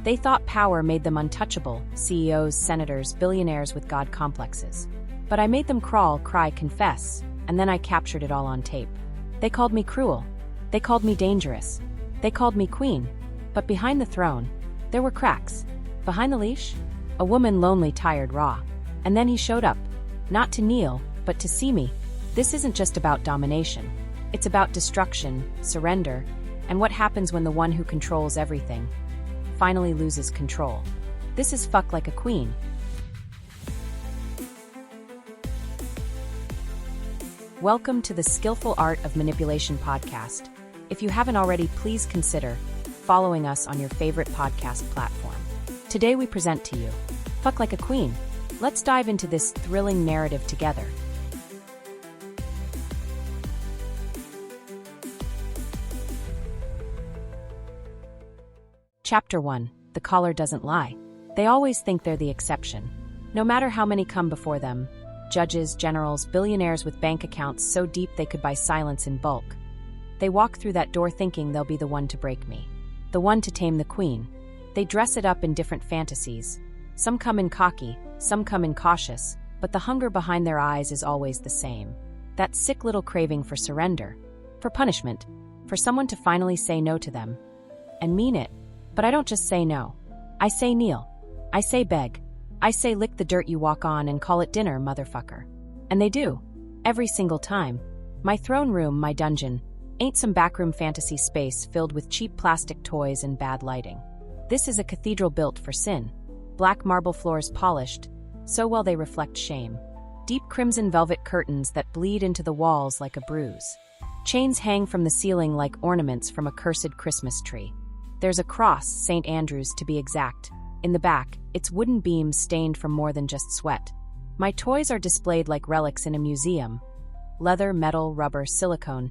They thought power made them untouchable, CEOs, senators, billionaires with god complexes. But I made them crawl, cry, confess, and then I captured it all on tape. They called me cruel. They called me dangerous. They called me queen. But behind the throne, there were cracks. Behind the leash, a woman lonely, tired, raw. And then he showed up. Not to kneel, but to see me. This isn't just about domination. It's about destruction, surrender, and what happens when the one who controls everything finally loses control. This is Fuck Like a Queen. Welcome to the Skillful Art of Manipulation podcast. If you haven't already, please consider following us on your favorite podcast platform. Today we present to you Fuck Like a Queen. Let's dive into this thrilling narrative together. Chapter 1. The Collar Doesn't Lie. They always think they're the exception. No matter how many come before them, judges, generals, billionaires with bank accounts so deep they could buy silence in bulk. They walk through that door thinking they'll be the one to break me. The one to tame the queen. They dress it up in different fantasies. Some come in cocky, some come in cautious, but the hunger behind their eyes is always the same. That sick little craving for surrender, for punishment, for someone to finally say no to them. And mean it. But I don't just say no. I say kneel. I say beg. I say lick the dirt you walk on and call it dinner, motherfucker. And they do. Every single time. My throne room, my dungeon, ain't some backroom fantasy space filled with cheap plastic toys and bad lighting. This is a cathedral built for sin. Black marble floors polished, so well they reflect shame. Deep crimson velvet curtains that bleed into the walls like a bruise. Chains hang from the ceiling like ornaments from a cursed Christmas tree. There's a cross, St. Andrew's to be exact. In the back, its wooden beams stained from more than just sweat. My toys are displayed like relics in a museum. Leather, metal, rubber, silicone,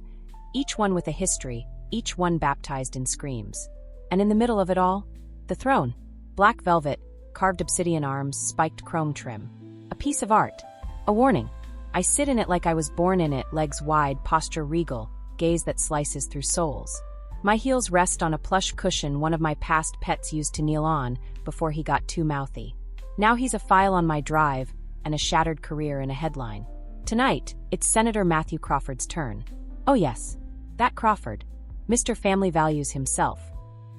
each one with a history, each one baptized in screams. And in the middle of it all, the throne. Black velvet, carved obsidian arms, spiked chrome trim. A piece of art. A warning. I sit in it like I was born in it, legs wide, posture regal, gaze that slices through souls. My heels rest on a plush cushion one of my past pets used to kneel on before he got too mouthy. Now he's a file on my drive and a shattered career in a headline. Tonight, it's Senator Matthew Crawford's turn. Oh yes, that Crawford. Mr. Family Values himself.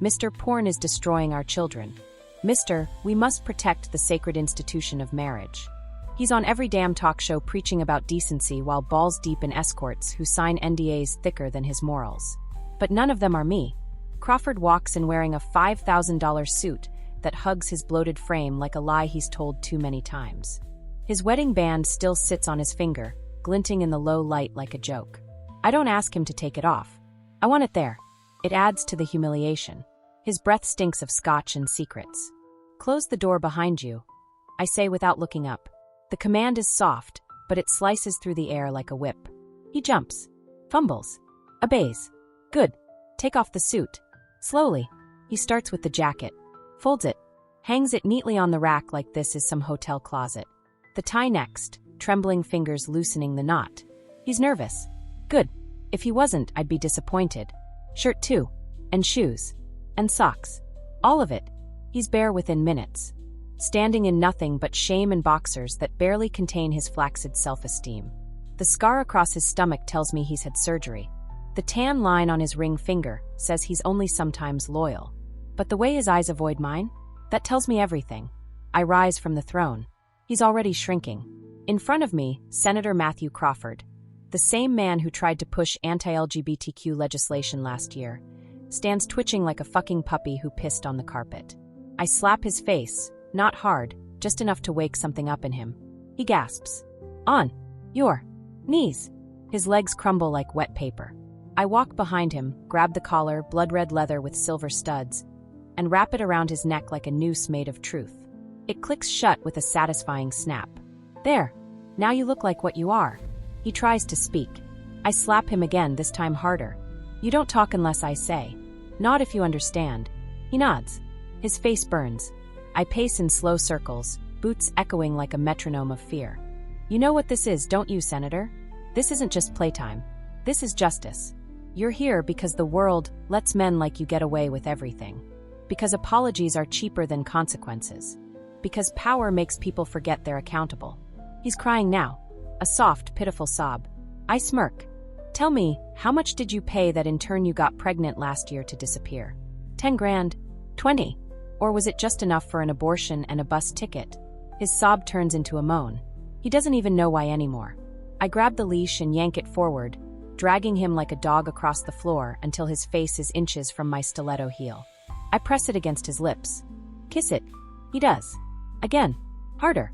Mr. Porn is destroying our children. Mr. We must protect the sacred institution of marriage. He's on every damn talk show preaching about decency while balls deep in escorts who sign NDAs thicker than his morals. But none of them are me. Crawford walks in wearing a $5,000 suit that hugs his bloated frame like a lie he's told too many times. His wedding band still sits on his finger, glinting in the low light like a joke. I don't ask him to take it off. I want it there. It adds to the humiliation. His breath stinks of scotch and secrets. Close the door behind you, I say without looking up. The command is soft, but it slices through the air like a whip. He jumps, fumbles, obeys. Good. Take off the suit. Slowly. He starts with the jacket. Folds it. Hangs it neatly on the rack like this is some hotel closet. The tie next, trembling fingers loosening the knot. He's nervous. Good. If he wasn't, I'd be disappointed. Shirt too. And shoes. And socks. All of it. He's bare within minutes. Standing in nothing but shame and boxers that barely contain his flaccid self-esteem. The scar across his stomach tells me he's had surgery. The tan line on his ring finger says he's only sometimes loyal. But the way his eyes avoid mine, that tells me everything. I rise from the throne. He's already shrinking. In front of me, Senator Matthew Crawford, the same man who tried to push anti-LGBTQ legislation last year, stands twitching like a fucking puppy who pissed on the carpet. I slap his face, not hard, just enough to wake something up in him. He gasps. On your knees. His legs crumble like wet paper. I walk behind him, grab the collar, blood-red leather with silver studs, and wrap it around his neck like a noose made of truth. It clicks shut with a satisfying snap. There. Now you look like what you are. He tries to speak. I slap him again, this time harder. You don't talk unless I say. Nod if you understand. He nods. His face burns. I pace in slow circles, boots echoing like a metronome of fear. You know what this is, don't you, Senator? This isn't just playtime. This is justice. You're here because the world lets men like you get away with everything. Because apologies are cheaper than consequences. Because power makes people forget they're accountable. He's crying now. A soft, pitiful sob. I smirk. Tell me, how much did you pay that in turn you got pregnant last year to disappear? 10 grand? 20? Or was it just enough for an abortion and a bus ticket? His sob turns into a moan. He doesn't even know why anymore. I grab the leash and yank it forward, dragging him like a dog across the floor until his face is inches from my stiletto heel. I press it against his lips. Kiss it. He does. Again. Harder.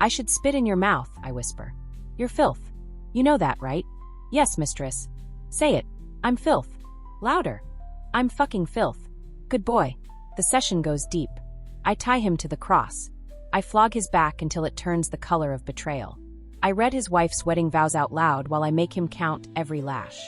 I should spit in your mouth, I whisper. You're filth. You know that, right? Yes, mistress. Say it. I'm filth. Louder. I'm fucking filth. Good boy. The session goes deep. I tie him to the cross. I flog his back until it turns the color of betrayal. I read his wife's wedding vows out loud while I make him count every lash.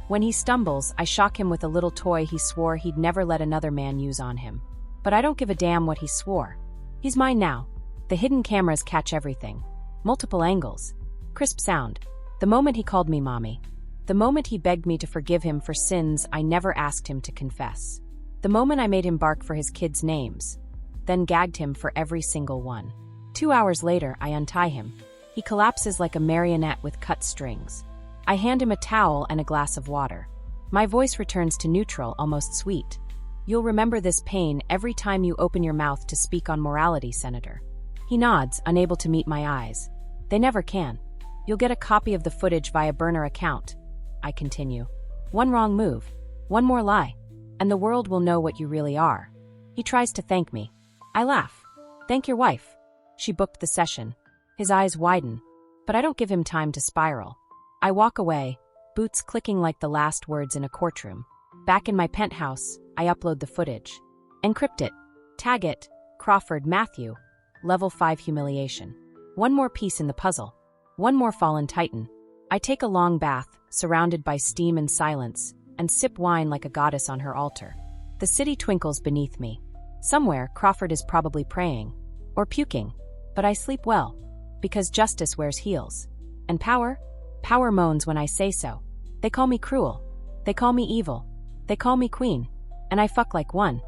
When he stumbles, I shock him with a little toy he swore he'd never let another man use on him. But I don't give a damn what he swore. He's mine now. The hidden cameras catch everything. Multiple angles. Crisp sound. The moment he called me mommy. The moment he begged me to forgive him for sins I never asked him to confess. The moment I made him bark for his kids' names. Then gagged him for every single one. 2 hours later, I untie him. He collapses like a marionette with cut strings. I hand him a towel and a glass of water. My voice returns to neutral, almost sweet. You'll remember this pain every time you open your mouth to speak on morality, Senator. He nods, unable to meet my eyes. They never can. You'll get a copy of the footage via burner account. I continue. One wrong move. One more lie. And the world will know what you really are. He tries to thank me. I laugh. Thank your wife. She booked the session. His eyes widen. But I don't give him time to spiral. I walk away, boots clicking like the last words in a courtroom. Back in my penthouse, I upload the footage. Encrypt it. Tag it. Crawford Matthew. Level 5 humiliation. One more piece in the puzzle. One more fallen titan. I take a long bath, surrounded by steam and silence, and sip wine like a goddess on her altar. The city twinkles beneath me. Somewhere, Crawford is probably praying. Or puking. But I sleep well. Because justice wears heels. And power? Power moans when I say so. They call me cruel. They call me evil. They call me queen. And I fuck like one.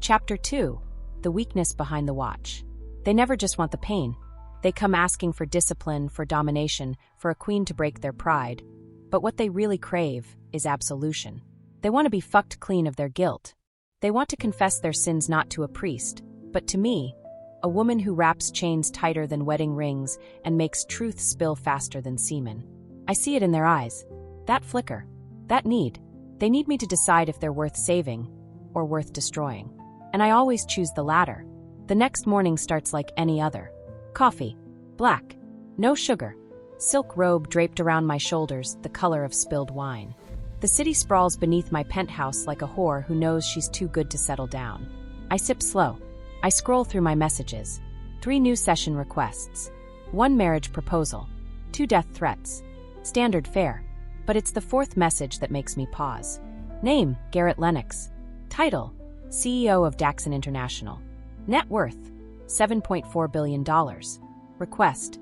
Chapter 2. The weakness behind the watch. They never just want the pain. They come asking for discipline, for domination, for a queen to break their pride. But what they really crave is absolution. They want to be fucked clean of their guilt. They want to confess their sins not to a priest, but to me, a woman who wraps chains tighter than wedding rings and makes truth spill faster than semen. I see it in their eyes. That flicker. That need. They need me to decide if they're worth saving or worth destroying. And I always choose the latter. The next morning starts like any other. Coffee. Black. No sugar. Silk robe draped around my shoulders, the color of spilled wine. The city sprawls beneath my penthouse like a whore who knows she's too good to settle down. I sip slow. I scroll through my messages. 3 new session requests. 1 marriage proposal. 2 death threats. Standard fare. But it's the 4th message that makes me pause. Name, Garrett Lennox. Title, CEO of Daxon International. Net worth, $7.4 billion. Request,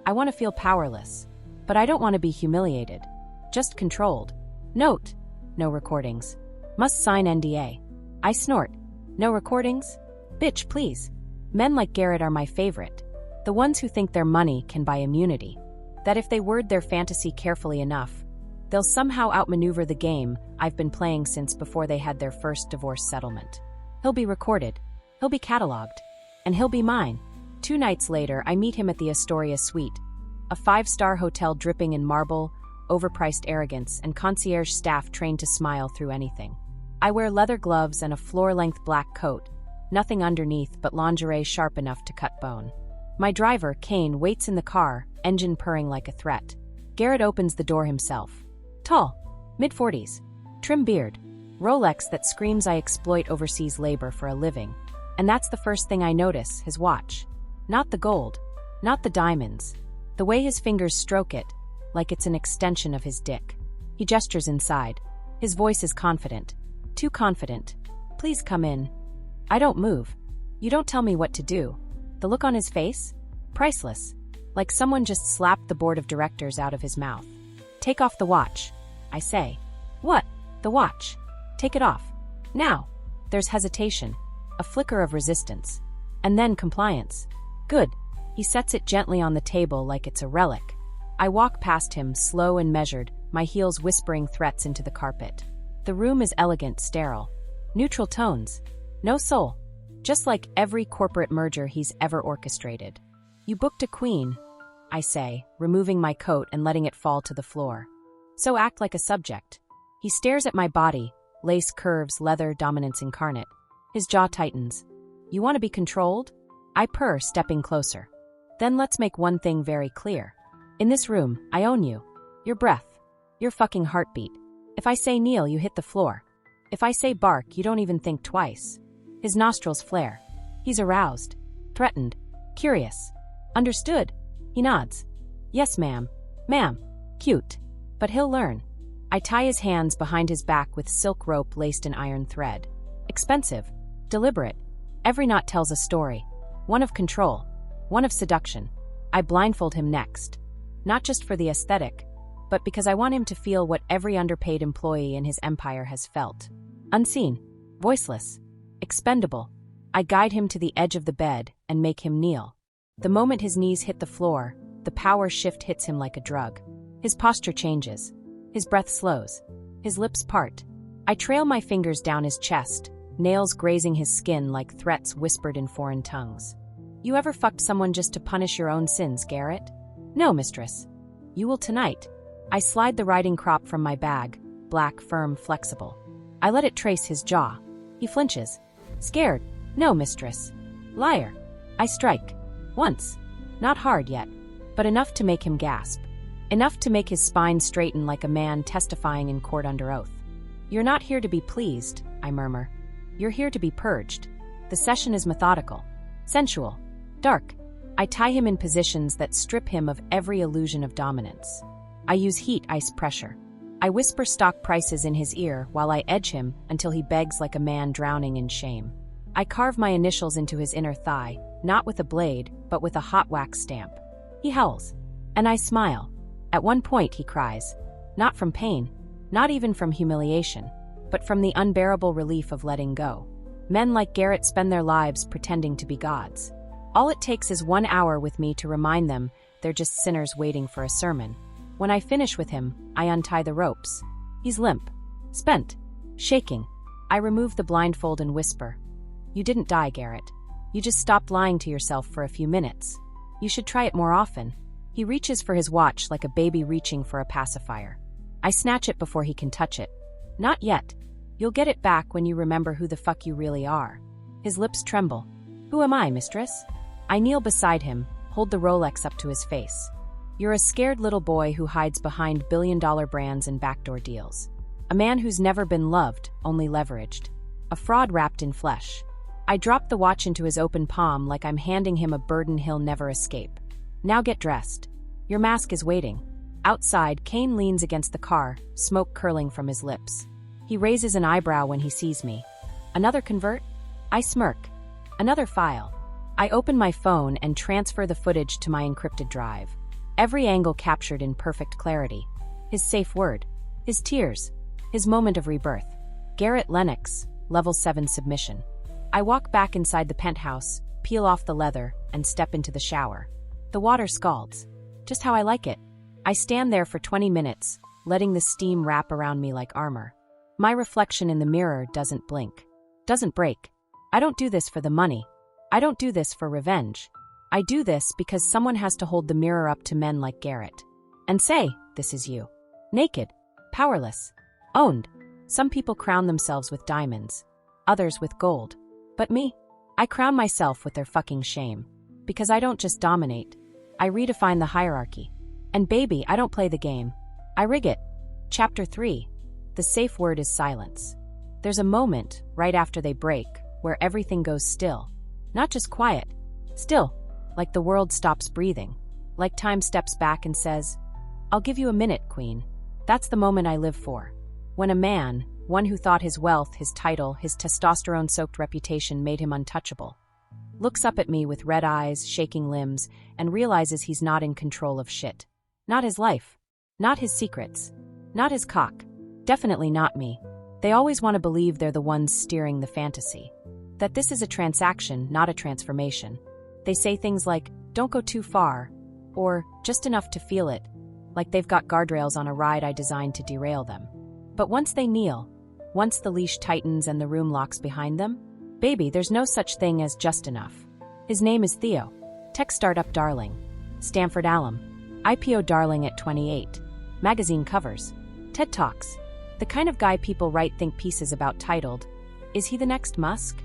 I want to feel powerless. But I don't want to be humiliated. Just controlled. Note, no recordings. Must sign NDA. I snort. No recordings? Bitch, please. Men like Garrett are my favorite. The ones who think their money can buy immunity. That if they word their fantasy carefully enough, they'll somehow outmaneuver the game I've been playing since before they had their first divorce settlement. He'll be recorded. He'll be cataloged. And he'll be mine. 2 nights later, I meet him at the Astoria Suite. A 5-star hotel dripping in marble, overpriced arrogance, and concierge staff trained to smile through anything. I wear leather gloves and a floor-length black coat. Nothing underneath but lingerie sharp enough to cut bone. My driver, Kane, waits in the car, engine purring like a threat. Garrett opens the door himself. Tall, mid-40s, trim beard, Rolex that screams I exploit overseas labor for a living. And that's the first thing I notice, his watch. Not the gold, not the diamonds. The way his fingers stroke it, like it's an extension of his dick. He gestures inside. His voice is confident. Too confident. Please come in. I don't move. You don't tell me what to do. The look on his face? Priceless. Like someone just slapped the board of directors out of his mouth. Take off the watch. I say. What? The watch. Take it off. Now. There's hesitation, a flicker of resistance, and then compliance. Good. He sets it gently on the table like it's a relic. I walk past him, slow and measured, my heels whispering threats into the carpet. The room is elegant, sterile. Neutral tones. No soul. Just like every corporate merger he's ever orchestrated. You booked a queen, I say, removing my coat and letting it fall to the floor. So act like a subject. He stares at my body, lace curves, leather, dominance incarnate. His jaw tightens. You want to be controlled? I purr, stepping closer. Then let's make one thing very clear. In this room, I own you. Your breath. Your fucking heartbeat. If I say kneel, you hit the floor. If I say bark, you don't even think twice. His nostrils flare. He's aroused. Threatened. Curious. Understood. He nods. Yes, ma'am. Ma'am. Cute. But he'll learn. I tie his hands behind his back with silk rope laced in iron thread. Expensive. Deliberate. Every knot tells a story. One of control. One of seduction. I blindfold him next. Not just for the aesthetic, but because I want him to feel what every underpaid employee in his empire has felt. Unseen. Voiceless. Expendable. I guide him to the edge of the bed and make him kneel. The moment his knees hit the floor, the power shift hits him like a drug. His posture changes. His breath slows. His lips part. I trail my fingers down his chest, nails grazing his skin like threats whispered in foreign tongues. You ever fucked someone just to punish your own sins, Garrett? No, mistress. You will tonight. I slide the riding crop from my bag, black, firm, flexible. I let it trace his jaw. He flinches. Scared. No, mistress. Liar. I strike. Once. Not hard yet, but enough to make him gasp. Enough to make his spine straighten like a man testifying in court under oath. You're not here to be pleased, I murmur. You're here to be purged. The session is methodical. Sensual. Dark. I tie him in positions that strip him of every illusion of dominance. I use heat, ice, pressure. I whisper stock prices in his ear while I edge him until he begs like a man drowning in shame. I carve my initials into his inner thigh, not with a blade, but with a hot wax stamp. He howls. And I smile. At one point he cries. Not from pain, not even from humiliation, but from the unbearable relief of letting go. Men like Garrett spend their lives pretending to be gods. All it takes is 1 hour with me to remind them they're just sinners waiting for a sermon. When I finish with him, I untie the ropes. He's limp, spent, shaking. I remove the blindfold and whisper, You didn't die, Garrett. You just stopped lying to yourself for a few minutes. You should try it more often. He reaches for his watch like a baby reaching for a pacifier. I snatch it before he can touch it. Not yet. You'll get it back when you remember who the fuck you really are. His lips tremble. Who am I, mistress? I kneel beside him, hold the Rolex up to his face. You're a scared little boy who hides behind billion-dollar brands and backdoor deals. A man who's never been loved, only leveraged. A fraud wrapped in flesh. I drop the watch into his open palm like I'm handing him a burden he'll never escape. Now get dressed. Your mask is waiting. Outside, Kane leans against the car, smoke curling from his lips. He raises an eyebrow when he sees me. Another convert? I smirk. Another file. I open my phone and transfer the footage to my encrypted drive. Every angle captured in perfect clarity. His safe word. His tears. His moment of rebirth. Garrett Lennox, level 7 submission. I walk back inside the penthouse, peel off the leather, and step into the shower. The water scalds. Just how I like it. I stand there for 20 minutes, letting the steam wrap around me like armor. My reflection in the mirror doesn't blink. Doesn't break. I don't do this for the money. I don't do this for revenge. I do this because someone has to hold the mirror up to men like Garrett. And say, this is you. Naked. Powerless. Owned. Some people crown themselves with diamonds. Others with gold. But me? I crown myself with their fucking shame. Because I don't just dominate. I redefine the hierarchy. And baby, I don't play the game. I rig it. Chapter 3. The safe word is silence. There's a moment, right after they break, where everything goes still. Not just quiet. Still. Like the world stops breathing. Like time steps back and says, I'll give you a minute, queen. That's the moment I live for. When a man, one who thought his wealth, his title, his testosterone-soaked reputation made him untouchable, looks up at me with red eyes, shaking limbs, and realizes he's not in control of shit. Not his life. Not his secrets. Not his cock. Definitely not me. They always want to believe they're the ones steering the fantasy. That this is a transaction, not a transformation. They say things like, "Don't go too far," or "just enough to feel it," like they've got guardrails on a ride I designed to derail them. But once they kneel, once the leash tightens and the room locks behind them, baby, there's no such thing as just enough. His name is Theo. Tech startup darling. Stanford alum. IPO darling at 28. Magazine covers. TED Talks. The kind of guy people write think pieces about titled, "Is he the next Musk?"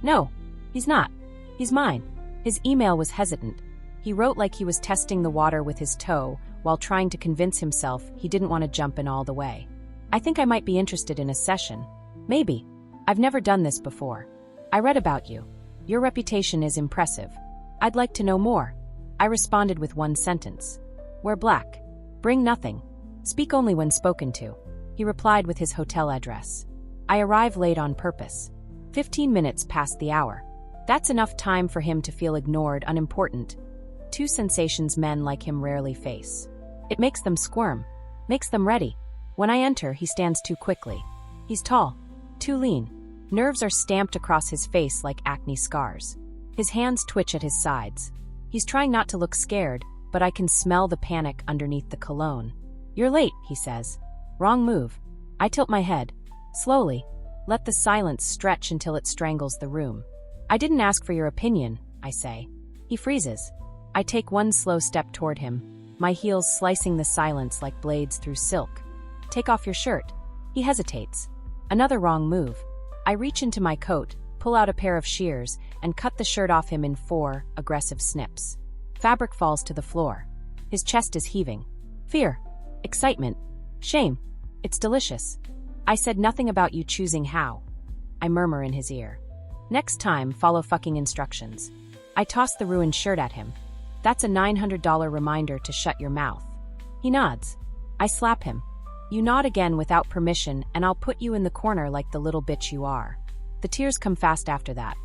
No, he's not. He's mine. His email was hesitant. He wrote like he was testing the water with his toe while trying to convince himself he didn't want to jump in all the way. I think I might be interested in a session. Maybe. I've never done this before. I read about you. Your reputation is impressive. I'd like to know more. I responded with one sentence. Wear black. Bring nothing. Speak only when spoken to. He replied with his hotel address. I arrive late on purpose. 15 minutes past the hour. That's enough time for him to feel ignored, unimportant. Two sensations men like him rarely face. It makes them squirm. Makes them ready. When I enter, he stands too quickly. He's tall. Too lean. Nerves are stamped across his face like acne scars. His hands twitch at his sides. He's trying not to look scared, but I can smell the panic underneath the cologne. You're late, he says. Wrong move. I tilt my head. Slowly. Let the silence stretch until it strangles the room. I didn't ask for your opinion, I say. He freezes. I take one slow step toward him, my heels slicing the silence like blades through silk. Take off your shirt. He hesitates. Another wrong move. I reach into my coat, pull out a pair of shears, and cut the shirt off him in 4 aggressive snips. Fabric falls to the floor. His chest is heaving. Fear. Excitement. Shame. It's delicious. I said nothing about you choosing how. I murmur in his ear. Next time, follow fucking instructions. I toss the ruined shirt at him. That's a $900 reminder to shut your mouth. He nods. I slap him. You nod again without permission, and I'll put you in the corner like the little bitch you are. The tears come fast after that.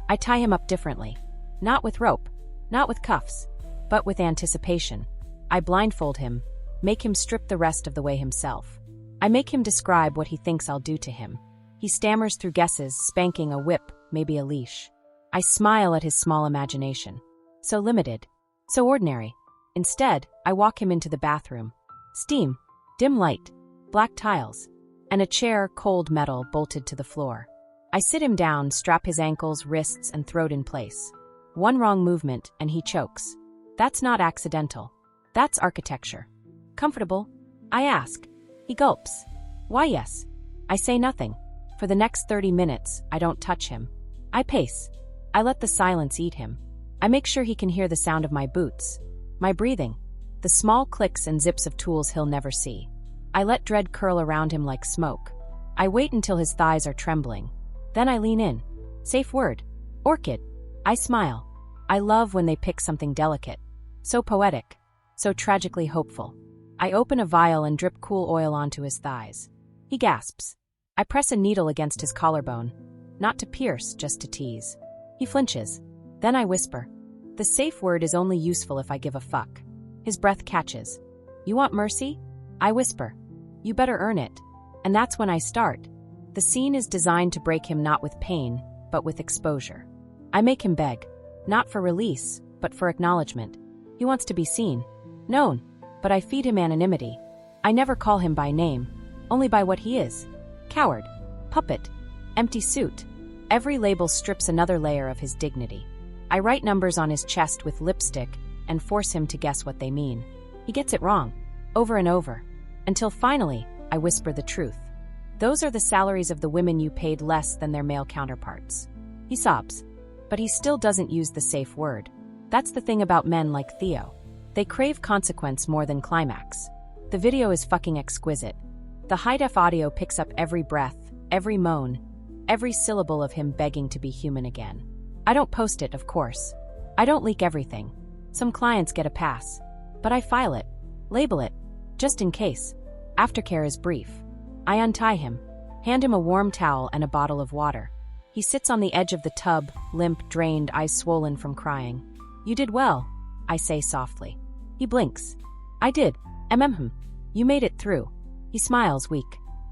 I tie him up differently. Not with rope. Not with cuffs. But with anticipation. I blindfold him, make him strip the rest of the way himself. I make him describe what he thinks I'll do to him. He stammers through guesses, spanking, a whip, maybe a leash. I smile at his small imagination. So limited. So ordinary. Instead, I walk him into the bathroom. Steam. Dim light. Black tiles. And a chair, cold metal, bolted to the floor. I sit him down, strap his ankles, wrists, and throat in place. One wrong movement, and he chokes. That's not accidental. That's architecture. Comfortable? I ask. He gulps. Why, yes. I say nothing. For the next 30 minutes, I don't touch him. I pace. I let the silence eat him. I make sure he can hear the sound of my boots. My breathing. The small clicks and zips of tools he'll never see. I let dread curl around him like smoke. I wait until his thighs are trembling. Then I lean in. Safe word. Orchid. I smile. I love when they pick something delicate. So poetic. So tragically hopeful. I open a vial and drip cool oil onto his thighs. He gasps. I press a needle against his collarbone. Not to pierce, just to tease. He flinches. Then I whisper. The safe word is only useful if I give a fuck. His breath catches. You want mercy? I whisper. You better earn it. And that's when I start. The scene is designed to break him not with pain, but with exposure. I make him beg. Not for release, but for acknowledgement. He wants to be seen. Known. But I feed him anonymity. I never call him by name. Only by what he is. Coward. Puppet. Empty suit. Every label strips another layer of his dignity. I write numbers on his chest with lipstick and force him to guess what they mean. He gets it wrong. Over and over. Until finally, I whisper the truth. Those are the salaries of the women you paid less than their male counterparts. He sobs. But he still doesn't use the safe word. That's the thing about men like Theo. They crave consequence more than climax. The video is fucking exquisite. The high-def audio picks up every breath, every moan, every syllable of him begging to be human again. I don't post it, of course. I don't leak everything. Some clients get a pass. But I file it. Label it. Just in case. Aftercare is brief. I untie him. Hand him a warm towel and a bottle of water. He sits on the edge of the tub, limp, drained, eyes swollen from crying. You did well, I say softly. He blinks. I did. You made it through. He smiles, weak.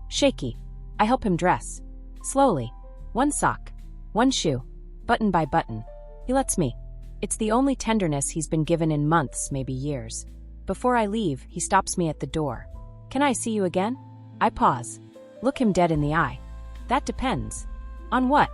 Shaky. I help him dress. Slowly. One sock. One shoe. Button by button. He lets me. It's the only tenderness he's been given in months, maybe years. Before I leave, he stops me at the door. Can I see you again? I pause. Look him dead in the eye. That depends. On what?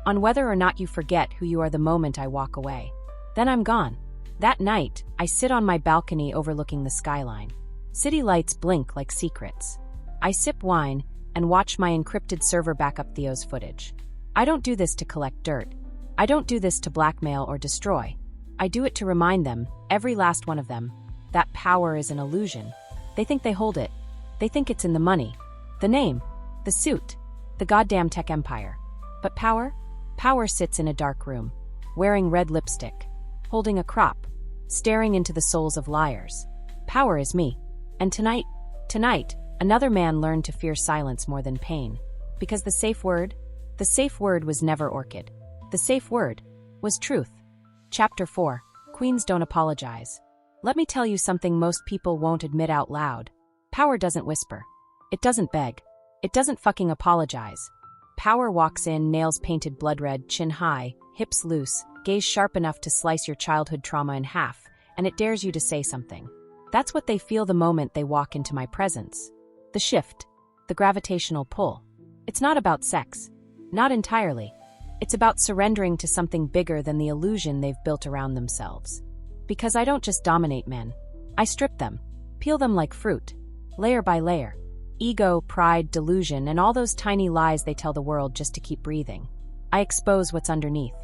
On whether or not you forget who you are the moment I walk away. Then I'm gone. That night, I sit on my balcony overlooking the skyline. City lights blink like secrets. I sip wine and watch my encrypted server back up Theo's footage. I don't do this to collect dirt. I don't do this to blackmail or destroy. I do it to remind them, every last one of them, that power is an illusion. They think they hold it. They think it's in the money, the name, the suit, the goddamn tech empire. But power? Power sits in a dark room, wearing red lipstick, holding a crop, staring into the souls of liars. Power is me. And tonight, another man learned to fear silence more than pain. Because the safe word was never orchid. The safe word was truth. Chapter 4. Queens don't apologize. Let me tell you something most people won't admit out loud. Power doesn't whisper. It doesn't beg. It doesn't fucking apologize. Power walks in, nails painted blood red, chin high, hips loose, gaze sharp enough to slice your childhood trauma in half, and it dares you to say something. That's what they feel the moment they walk into my presence. The shift. The gravitational pull. It's not about sex. Not entirely. It's about surrendering to something bigger than the illusion they've built around themselves. Because I don't just dominate men. I strip them. Peel them like fruit. Layer by layer. Ego, pride, delusion, and all those tiny lies they tell the world just to keep breathing. I expose what's underneath.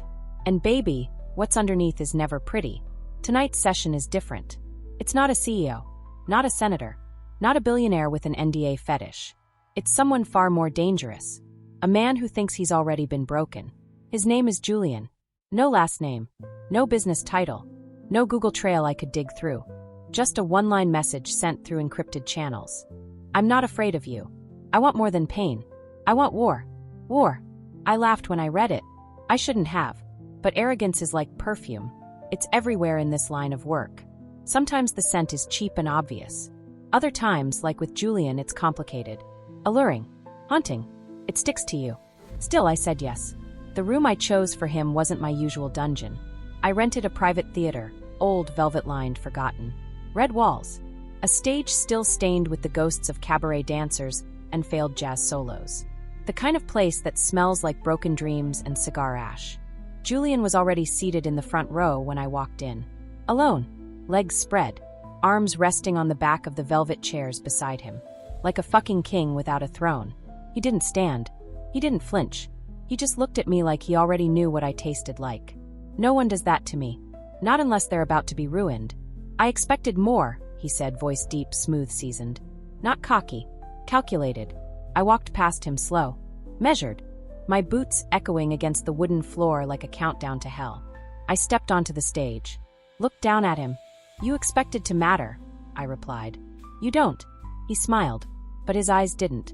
And baby, what's underneath is never pretty. Tonight's session is different. It's not a CEO. Not a senator. Not a billionaire with an NDA fetish. It's someone far more dangerous. A man who thinks he's already been broken. His name is Julian. No last name. No business title. No Google trail I could dig through. Just a one-line message sent through encrypted channels. I'm not afraid of you. I want more than pain. I want war. War. I laughed when I read it. I shouldn't have. But arrogance is like perfume. It's everywhere in this line of work. Sometimes the scent is cheap and obvious. Other times, like with Julian, it's complicated. Alluring. Haunting. It sticks to you. Still, I said yes. The room I chose for him wasn't my usual dungeon. I rented a private theater, old, velvet-lined, forgotten. Red walls. A stage still stained with the ghosts of cabaret dancers and failed jazz solos. The kind of place that smells like broken dreams and cigar ash. Julian was already seated in the front row when I walked in. Alone. Legs spread. Arms resting on the back of the velvet chairs beside him. Like a fucking king without a throne. He didn't stand. He didn't flinch. He just looked at me like he already knew what I tasted like. No one does that to me. Not unless they're about to be ruined. I expected more, he said, voice deep, smooth, seasoned. Not cocky. Calculated. I walked past him slow. Measured. My boots echoing against the wooden floor like a countdown to hell. I stepped onto the stage. Looked down at him. You expected to matter, I replied. You don't. He smiled. But his eyes didn't.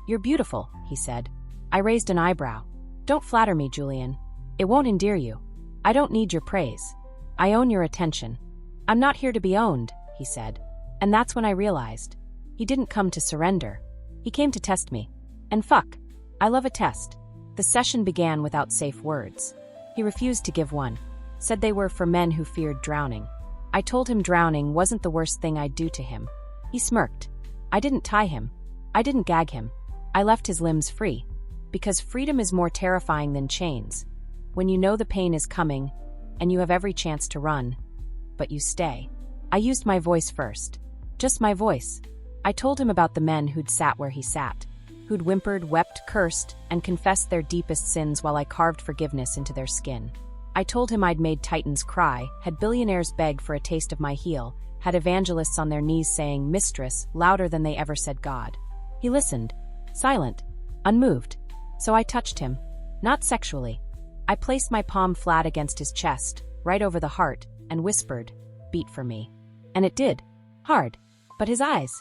You're beautiful, he said. I raised an eyebrow. Don't flatter me, Julian. It won't endear you. I don't need your praise. I own your attention. I'm not here to be owned, he said. And that's when I realized. He didn't come to surrender. He came to test me. And fuck. I love a test. The session began without safe words. He refused to give one. Said they were for men who feared drowning. I told him drowning wasn't the worst thing I'd do to him. He smirked. I didn't tie him. I didn't gag him. I left his limbs free. Because freedom is more terrifying than chains. When you know the pain is coming, and you have every chance to run, but you stay. I used my voice first. Just my voice. I told him about the men who'd sat where he sat, who'd whimpered, wept, cursed, and confessed their deepest sins while I carved forgiveness into their skin. I told him I'd made titans cry, had billionaires beg for a taste of my heel, had evangelists on their knees saying, "Mistress," louder than they ever said God. He listened, silent, unmoved. So I touched him. Not sexually. I placed my palm flat against his chest, right over the heart, and whispered, "Beat for me." And it did. Hard. But his eyes.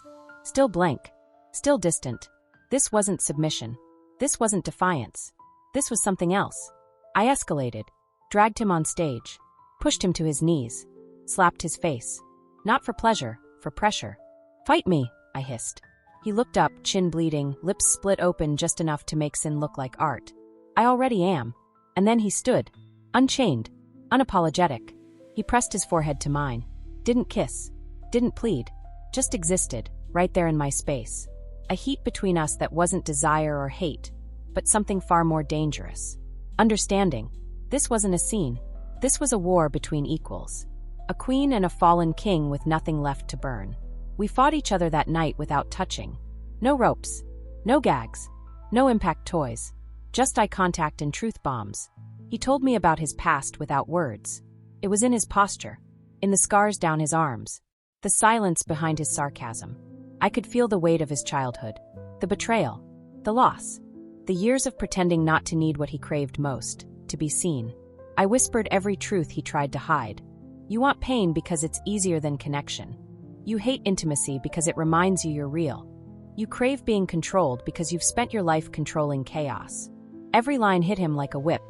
Still blank. Still distant. This wasn't submission. This wasn't defiance. This was something else. I escalated. Dragged him on stage. Pushed him to his knees. Slapped his face. Not for pleasure, for pressure. "Fight me," I hissed. He looked up, chin bleeding, lips split open just enough to make sin look like art. I already am. And then he stood, unchained, unapologetic. He pressed his forehead to mine. Didn't kiss. Didn't plead. Just existed, right there in my space. A heat between us that wasn't desire or hate, but something far more dangerous. Understanding. This wasn't a scene. This was a war between equals. A queen and a fallen king with nothing left to burn. We fought each other that night without touching. No ropes. No gags. No impact toys. Just eye contact and truth bombs. He told me about his past without words. It was in his posture, in the scars down his arms, the silence behind his sarcasm. I could feel the weight of his childhood, the betrayal, the loss, the years of pretending not to need what he craved most, to be seen. I whispered every truth he tried to hide. You want pain because it's easier than connection. You hate intimacy because it reminds you you're real. You crave being controlled because you've spent your life controlling chaos. Every line hit him like a whip.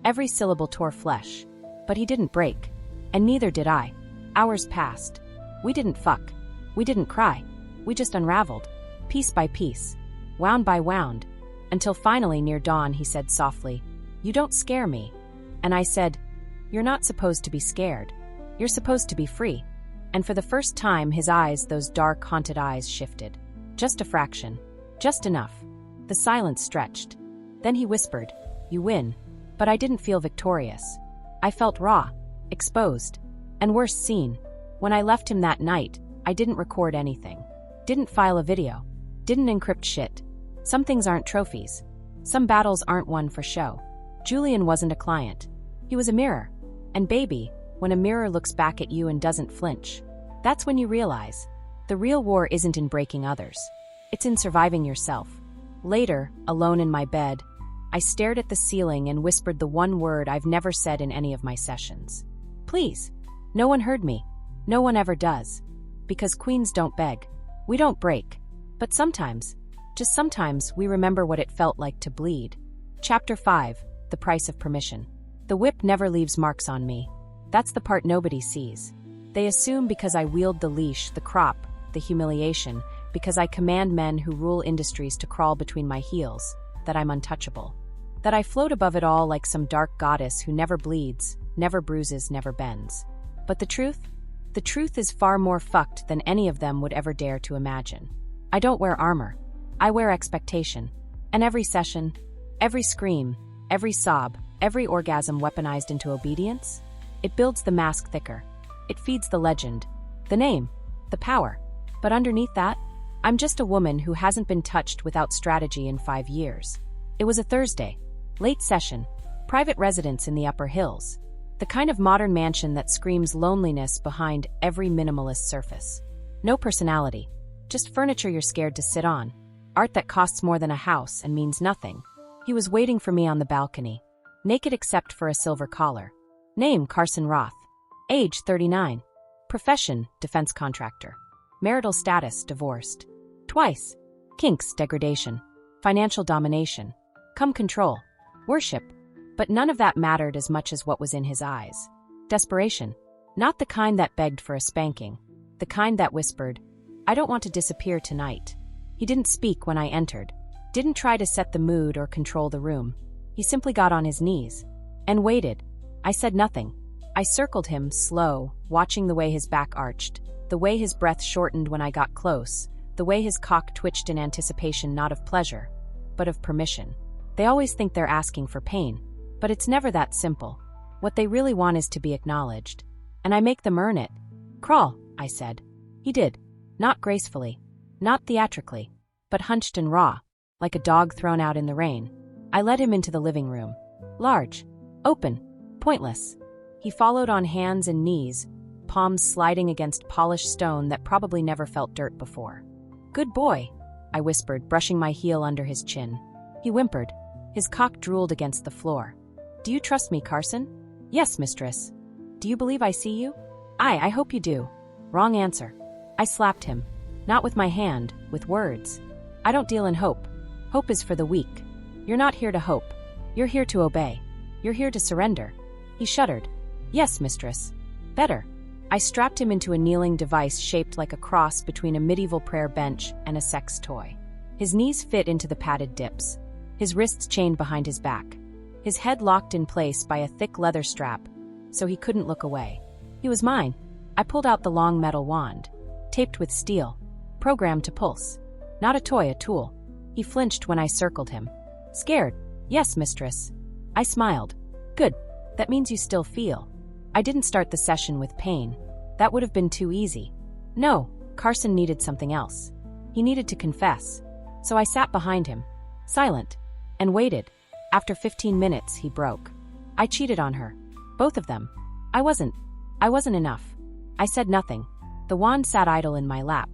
Every syllable tore flesh. But he didn't break. And neither did I. Hours passed. We didn't fuck. We didn't cry. We just unraveled, piece by piece, wound by wound, until finally near dawn he said softly, "You don't scare me." And I said, "You're not supposed to be scared. You're supposed to be free." And for the first time his eyes, those dark, haunted eyes, shifted. Just a fraction. Just enough. The silence stretched. Then he whispered, "You win." But I didn't feel victorious. I felt raw, exposed, and worse, seen. When I left him that night, I didn't record anything. Didn't file a video. Didn't encrypt shit. Some things aren't trophies. Some battles aren't won for show. Julian wasn't a client. He was a mirror. And baby, when a mirror looks back at you and doesn't flinch, that's when you realize the real war isn't in breaking others. It's in surviving yourself. Later, alone in my bed, I stared at the ceiling and whispered the one word I've never said in any of my sessions. Please. No one heard me. No one ever does. Because queens don't beg. We don't break. But sometimes, just sometimes, we remember what it felt like to bleed. Chapter 5, The Price of Permission. The whip never leaves marks on me. That's the part nobody sees. They assume because I wield the leash, the crop, the humiliation, because I command men who rule industries to crawl between my heels, that I'm untouchable. That I float above it all like some dark goddess who never bleeds, never bruises, never bends. But the truth? The truth is far more fucked than any of them would ever dare to imagine. I don't wear armor. I wear expectation. And every session, every scream, every sob, every orgasm weaponized into obedience, it builds the mask thicker. It feeds the legend, the name, the power. But underneath that, I'm just a woman who hasn't been touched without strategy in 5 years. It was a Thursday, late session, private residence in the Upper Hills. The kind of modern mansion that screams loneliness behind every minimalist surface. No personality, just furniture you're scared to sit on. Art that costs more than a house and means nothing. He was waiting for me on the balcony, naked except for a silver collar. Name, Carson Roth. Age, 39. Profession, defense contractor. Marital status, divorced. Twice. Kinks, degradation. Financial domination. Come control. Worship. But none of that mattered as much as what was in his eyes. Desperation. Not the kind that begged for a spanking. The kind that whispered, "I don't want to disappear tonight." He didn't speak when I entered. Didn't try to set the mood or control the room. He simply got on his knees. And waited. I said nothing. I circled him, slow, watching the way his back arched, the way his breath shortened when I got close, the way his cock twitched in anticipation not of pleasure, but of permission. They always think they're asking for pain. But it's never that simple. What they really want is to be acknowledged. And I make them earn it. Crawl, I said. He did. Not gracefully. Not theatrically. But hunched and raw, like a dog thrown out in the rain. I led him into the living room. Large. Open. Pointless. He followed on hands and knees, palms sliding against polished stone that probably never felt dirt before. "Good boy," I whispered, brushing my heel under his chin. He whimpered. His cock drooled against the floor. "Do you trust me, Carson?" "Yes, mistress." "Do you believe I see you?" I hope you do." Wrong answer. I slapped him. Not with my hand, with words. I don't deal in hope. Hope is for the weak. You're not here to hope. You're here to obey. You're here to surrender. He shuddered. "Yes, mistress." "Better." I strapped him into a kneeling device shaped like a cross between a medieval prayer bench and a sex toy. His knees fit into the padded dips, his wrists chained behind his back, his head locked in place by a thick leather strap, so he couldn't look away. He was mine. I pulled out the long metal wand, taped with steel, programmed to pulse. Not a toy, a tool. He flinched when I circled him. Scared? Yes, mistress. I smiled. Good. That means you still feel. I didn't start the session with pain. That would have been too easy. No, Carson needed something else. He needed to confess. So I sat behind him, silent, and waited. After 15 minutes, he broke. I cheated on her. Both of them. I wasn't enough. I said nothing. The wand sat idle in my lap.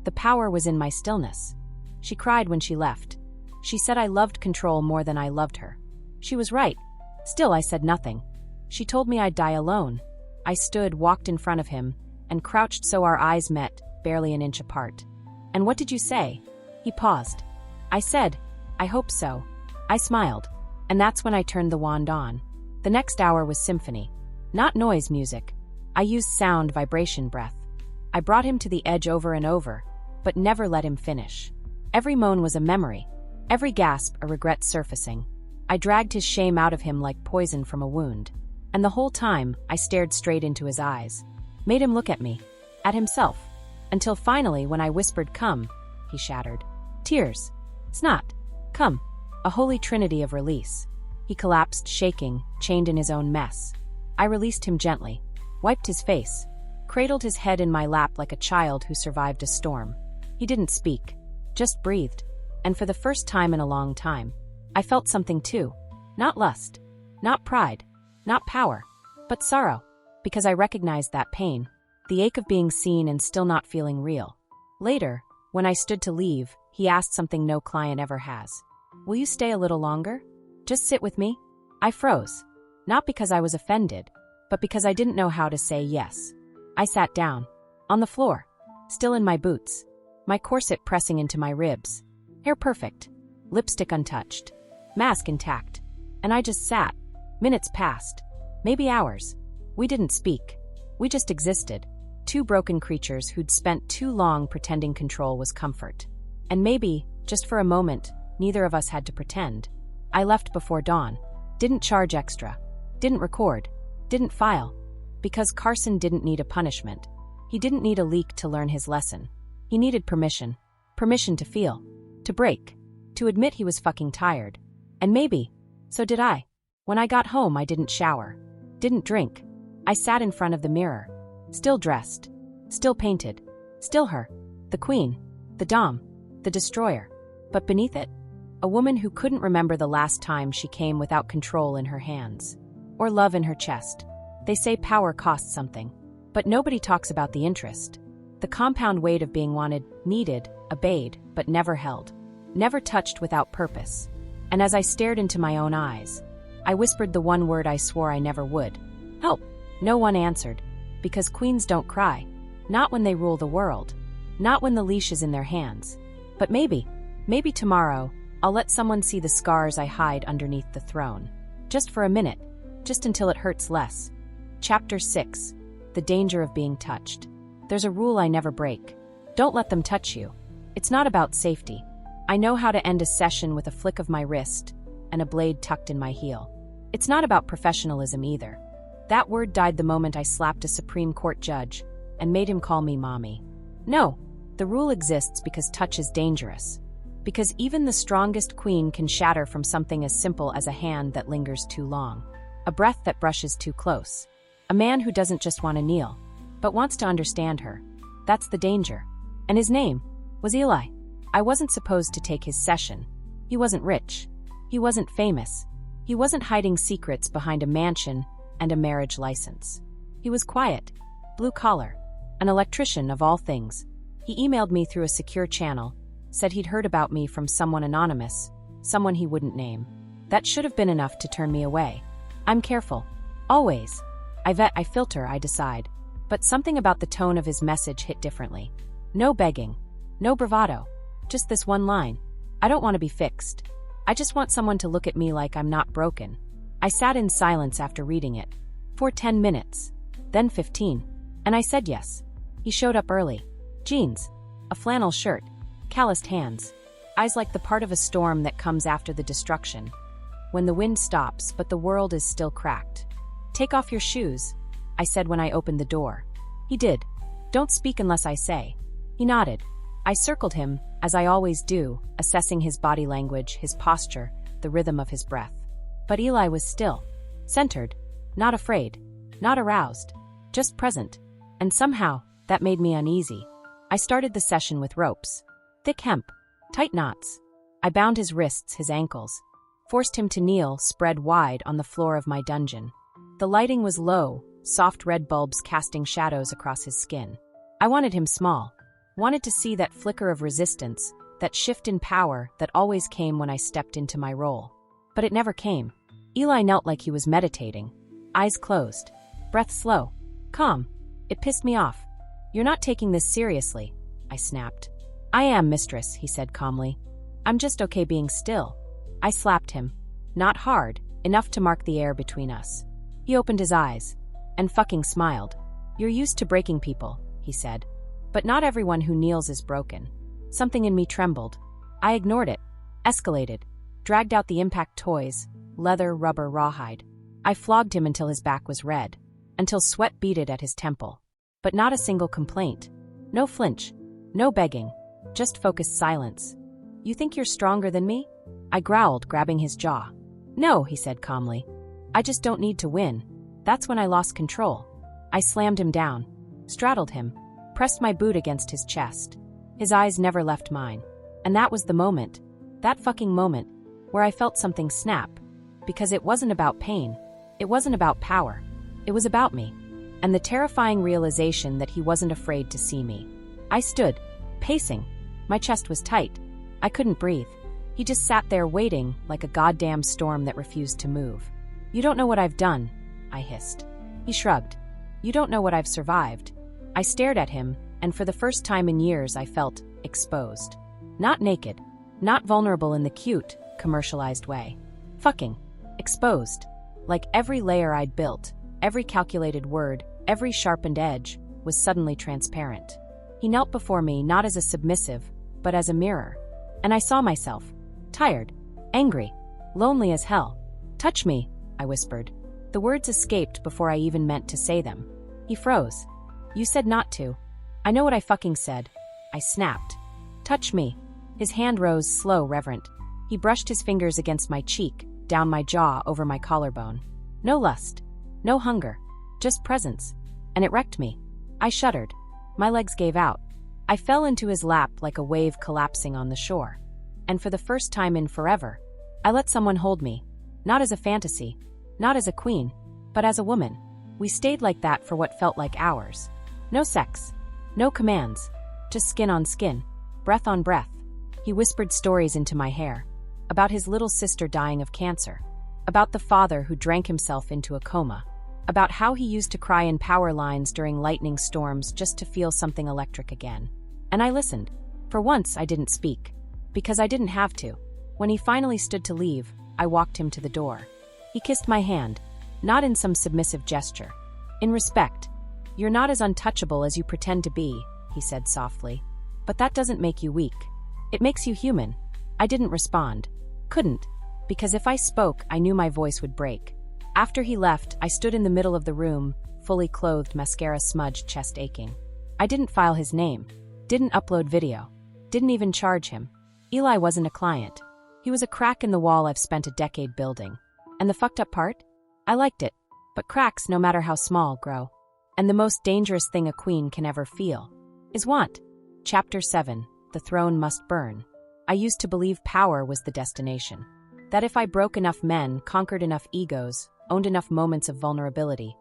The power was in my stillness. She cried when she left. She said I loved control more than I loved her. She was right. Still, I said nothing. She told me I'd die alone. I stood, walked in front of him, and crouched so our eyes met, barely an inch apart. And what did you say? He paused. I said, I hope so. I smiled. And that's when I turned the wand on. The next hour was symphony. Not noise music. I used sound, vibration, breath. I brought him to the edge over and over, but never let him finish. Every moan was a memory. Every gasp a regret surfacing. I dragged his shame out of him like poison from a wound. And the whole time, I stared straight into his eyes. Made him look at me. At himself. Until finally, when I whispered, come, he shattered. Tears. Snot. Come. A holy trinity of release. He collapsed, shaking, chained in his own mess. I released him gently. Wiped his face. Cradled his head in my lap like a child who survived a storm. He didn't speak. Just breathed. And for the first time in a long time, I felt something too. Not lust. Not pride. Not power. But sorrow. Because I recognized that pain. The ache of being seen and still not feeling real. Later, when I stood to leave, he asked something no client ever has. Will you stay a little longer? Just sit with me? I froze. Not because I was offended, but because I didn't know how to say yes. I sat down. On the floor. Still in my boots. My corset pressing into my ribs. Hair perfect. Lipstick untouched. Mask intact. And I just sat. Minutes passed. Maybe hours. We didn't speak. We just existed. Two broken creatures who'd spent too long pretending control was comfort. And maybe, just for a moment, neither of us had to pretend. I left before dawn. Didn't charge extra. Didn't record. Didn't file. Because Carson didn't need a punishment. He didn't need a leak to learn his lesson. He needed permission. Permission to feel. To break. To admit he was fucking tired. And maybe, so did I. When I got home, I didn't shower. Didn't drink. I sat in front of the mirror. Still dressed. Still painted. Still her. The queen. The dom. The destroyer. But beneath it, a woman who couldn't remember the last time she came without control in her hands. Or love in her chest. They say power costs something. But nobody talks about the interest. The compound weight of being wanted, needed, obeyed, but never held. Never touched without purpose. And as I stared into my own eyes, I whispered the one word I swore I never would. Help! No one answered. Because queens don't cry. Not when they rule the world. Not when the leash is in their hands. But maybe tomorrow, I'll let someone see the scars I hide underneath the throne. Just for a minute. Just until it hurts less. Chapter 6. The danger of being touched. There's a rule I never break. Don't let them touch you. It's not about safety. I know how to end a session with a flick of my wrist and a blade tucked in my heel. It's not about professionalism either. That word died the moment I slapped a Supreme Court judge and made him call me mommy. No, the rule exists because touch is dangerous. Because even the strongest queen can shatter from something as simple as a hand that lingers too long. A breath that brushes too close. A man who doesn't just want to kneel, but wants to understand her. That's the danger. And his name was Eli. I wasn't supposed to take his session. He wasn't rich. He wasn't famous. He wasn't hiding secrets behind a mansion and a marriage license. He was quiet, blue collar, an electrician of all things. He emailed me through a secure channel, said he'd heard about me from someone anonymous, someone he wouldn't name. That should have been enough to turn me away. I'm careful. Always. I vet, I filter, I decide. But something about the tone of his message hit differently. No begging. No bravado. Just this one line. I don't want to be fixed. I just want someone to look at me like I'm not broken. I sat in silence after reading it. For 10 minutes. Then 15. And I said yes. He showed up early. Jeans, a flannel shirt, calloused hands, eyes like the part of a storm that comes after the destruction, when the wind stops but the world is still cracked. "Take off your shoes," I said when I opened the door. He did. "Don't speak unless I say." He nodded. I circled him, as I always do, assessing his body language, his posture, the rhythm of his breath. But Eli was still. Centered. Not afraid. Not aroused. Just present. And somehow, that made me uneasy. I started the session with ropes. Thick hemp. Tight knots. I bound his wrists, his ankles. Forced him to kneel, spread wide, on the floor of my dungeon. The lighting was low, soft red bulbs casting shadows across his skin. I wanted him small. Wanted to see that flicker of resistance, that shift in power that always came when I stepped into my role. But it never came. Eli knelt like he was meditating. Eyes closed. Breath slow. Calm. It pissed me off. "You're not taking this seriously," I snapped. "I am, mistress," he said calmly. "I'm just okay being still." I slapped him. Not hard, enough to mark the air between us. He opened his eyes. And fucking smiled. "You're used to breaking people," he said. "But not everyone who kneels is broken." Something in me trembled. I ignored it. Escalated. Dragged out the impact toys. Leather, rubber, rawhide. I flogged him until his back was red. Until sweat beaded at his temple. But not a single complaint. No flinch. No begging. Just focused silence. "You think you're stronger than me?" I growled, grabbing his jaw. "No," he said calmly. "I just don't need to win." That's when I lost control. I slammed him down. Straddled him. Pressed my boot against his chest. His eyes never left mine. And that was the moment. That fucking moment. Where I felt something snap. Because it wasn't about pain. It wasn't about power. It was about me. And the terrifying realization that he wasn't afraid to see me. I stood, pacing. My chest was tight. I couldn't breathe. He just sat there waiting, like a goddamn storm that refused to move. "You don't know what I've done," I hissed. He shrugged. "You don't know what I've survived." I stared at him, and for the first time in years I felt exposed. Not naked. Not vulnerable in the cute, commercialized way. Fucking exposed. Like every layer I'd built, every calculated word, every sharpened edge, was suddenly transparent. He knelt before me not as a submissive, but as a mirror. And I saw myself. Tired. Angry. Lonely as hell. "Touch me," I whispered. The words escaped before I even meant to say them. He froze. "You said not to." "I know what I fucking said." I snapped. "Touch me." His hand rose, slow, reverent. He brushed his fingers against my cheek, down my jaw, over my collarbone. No lust. No hunger. Just presence. And it wrecked me. I shuddered. My legs gave out. I fell into his lap like a wave collapsing on the shore. And for the first time in forever, I let someone hold me. Not as a fantasy. Not as a queen. But as a woman. We stayed like that for what felt like hours. No sex. No commands. Just skin on skin. Breath on breath. He whispered stories into my hair. About his little sister dying of cancer. About the father who drank himself into a coma. About how he used to cry in power lines during lightning storms just to feel something electric again. And I listened. For once, I didn't speak. Because I didn't have to. When he finally stood to leave, I walked him to the door. He kissed my hand. Not in some submissive gesture. In respect. "You're not as untouchable as you pretend to be," he said softly. "But that doesn't make you weak. It makes you human." I didn't respond. Couldn't. Because if I spoke, I knew my voice would break. After he left, I stood in the middle of the room, fully clothed, mascara smudged, chest aching. I didn't file his name. Didn't upload video. Didn't even charge him. Eli wasn't a client. He was a crack in the wall I've spent a decade building. And the fucked up part? I liked it. But cracks, no matter how small, grow. And the most dangerous thing a queen can ever feel is want. Chapter 7. The throne must burn. I used to believe power was the destination. That if I broke enough men, conquered enough egos, owned enough moments of vulnerability,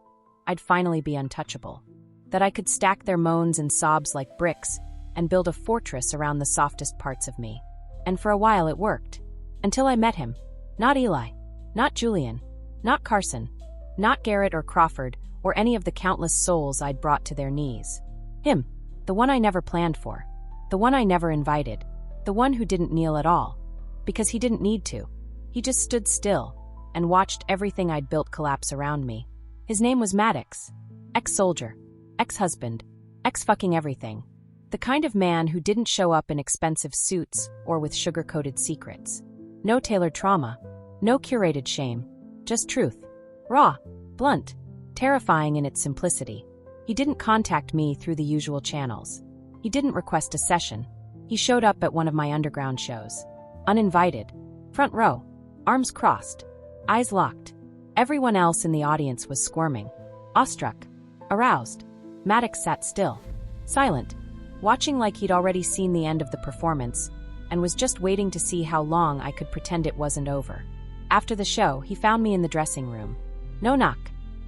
I'd finally be untouchable. That I could stack their moans and sobs like bricks and build a fortress around the softest parts of me. And for a while it worked. Until I met him. Not Eli. Not Julian. Not Carson. Not Garrett or Crawford or any of the countless souls I'd brought to their knees. Him. The one I never planned for. The one I never invited. The one who didn't kneel at all. Because he didn't need to. He just stood still and watched everything I'd built collapse around me. His name was Maddox. Ex-soldier. ex-husband, ex-fucking everything. The kind of man who didn't show up in expensive suits or with sugar-coated secrets. No tailored trauma, no curated shame, just truth. Raw, blunt, terrifying in its simplicity. He didn't contact me through the usual channels. He didn't request a session. He showed up at one of my underground shows. Uninvited. Front row. Arms crossed. Eyes locked. Everyone else in the audience was squirming. Awestruck. Aroused. Maddox sat still. Silent. Watching like he'd already seen the end of the performance and was just waiting to see how long I could pretend it wasn't over. After the show, he found me in the dressing room. No knock.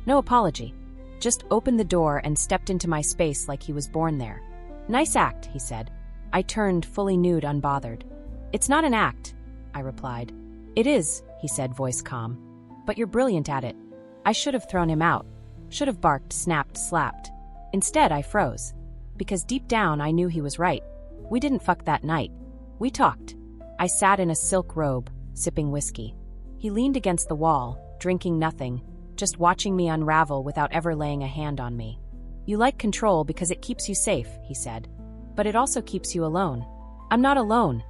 No apology. Just opened the door and stepped into my space like he was born there. Nice act, he said. I turned, fully nude, unbothered. It's not an act, I replied. It is, he said, voice calm. But you're brilliant at it. I should have thrown him out. Should have barked, snapped, slapped. Instead, I froze. Because deep down, I knew he was right. We didn't fuck that night. We talked. I sat in a silk robe, sipping whiskey. He leaned against the wall, drinking nothing, just watching me unravel without ever laying a hand on me. You like control because it keeps you safe, he said. But it also keeps you alone. I'm not alone,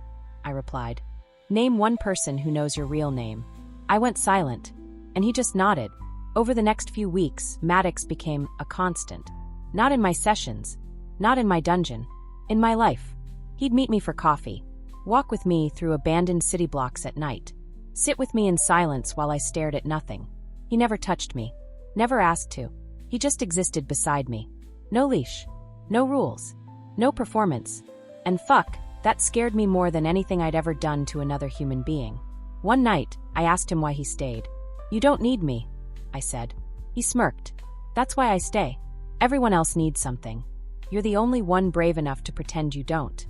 I replied. Name one person who knows your real name. I went silent, and he just nodded. Over the next few weeks, Maddox became a constant. Not in my sessions, not in my dungeon, in my life. He'd meet me for coffee, walk with me through abandoned city blocks at night, sit with me in silence while I stared at nothing. He never touched me, never asked to. He just existed beside me. No leash, no rules, no performance. And fuck, that scared me more than anything I'd ever done to another human being. One night, I asked him why he stayed. You don't need me, I said. He smirked. That's why I stay. Everyone else needs something. You're the only one brave enough to pretend you don't.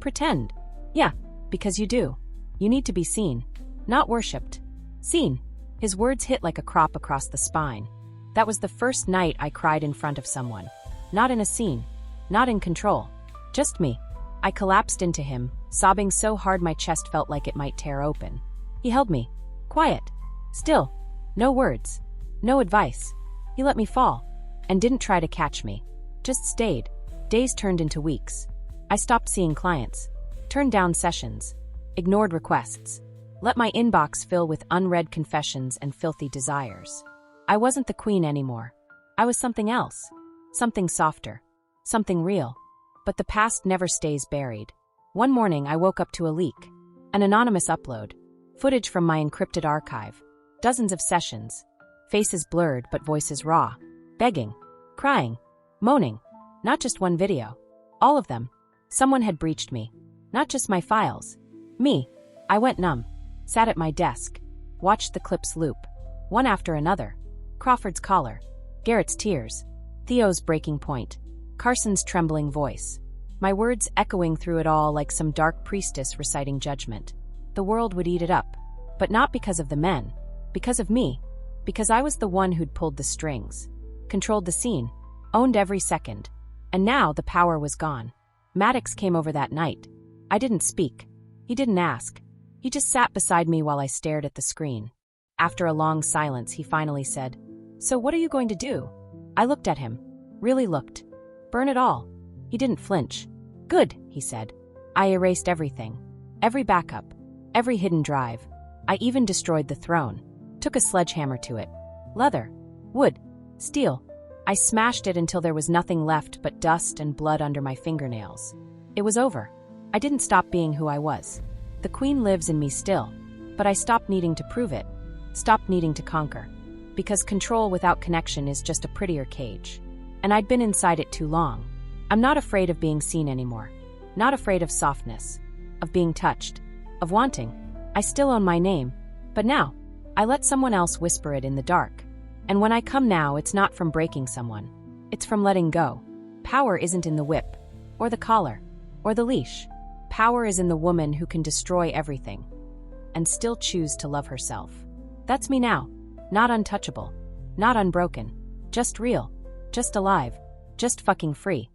Pretend? Yeah, because you do. You need to be seen, not worshipped. Seen. His words hit like a crop across the spine. That was the first night I cried in front of someone. Not in a scene. Not in control. Just me. I collapsed into him, sobbing so hard my chest felt like it might tear open. He held me. Quiet. Still. No words. No advice. He let me fall. And didn't try to catch me. Just stayed. Days turned into weeks. I stopped seeing clients. Turned down sessions. Ignored requests. Let my inbox fill with unread confessions and filthy desires. I wasn't the queen anymore. I was something else. Something softer. Something real. But the past never stays buried. One morning I woke up to a leak. An anonymous upload. Footage from my encrypted archive. Dozens of sessions. Faces blurred but voices raw. Begging. Crying. Moaning. Not just one video. All of them. Someone had breached me. Not just my files. Me. I went numb. Sat at my desk. Watched the clips loop. One after another. Crawford's collar. Garrett's tears. Theo's breaking point. Carson's trembling voice. My words echoing through it all like some dark priestess reciting judgment. The world would eat it up. But not because of the men. Because of me. Because I was the one who'd pulled the strings. Controlled the scene. Owned every second. And now the power was gone. Maddox came over that night. I didn't speak. He didn't ask. He just sat beside me while I stared at the screen. After a long silence, he finally said, "So what are you going to do?" I looked at him. Really looked. Burn it all. He didn't flinch. Good, he said. I erased everything. Every backup. Every hidden drive. I even destroyed the throne. Took a sledgehammer to it. Leather. Wood. Steel. I smashed it until there was nothing left but dust and blood under my fingernails. It was over. I didn't stop being who I was. The queen lives in me still. But I stopped needing to prove it. Stopped needing to conquer. Because control without connection is just a prettier cage. And I'd been inside it too long. I'm not afraid of being seen anymore. Not afraid of softness. Of being touched. Of wanting. I still own my name. But now, I let someone else whisper it in the dark. And when I come now, it's not from breaking someone. It's from letting go. Power isn't in the whip. Or the collar. Or the leash. Power is in the woman who can destroy everything. And still choose to love herself. That's me now. Not untouchable. Not unbroken. Just real. Just alive. Just fucking free.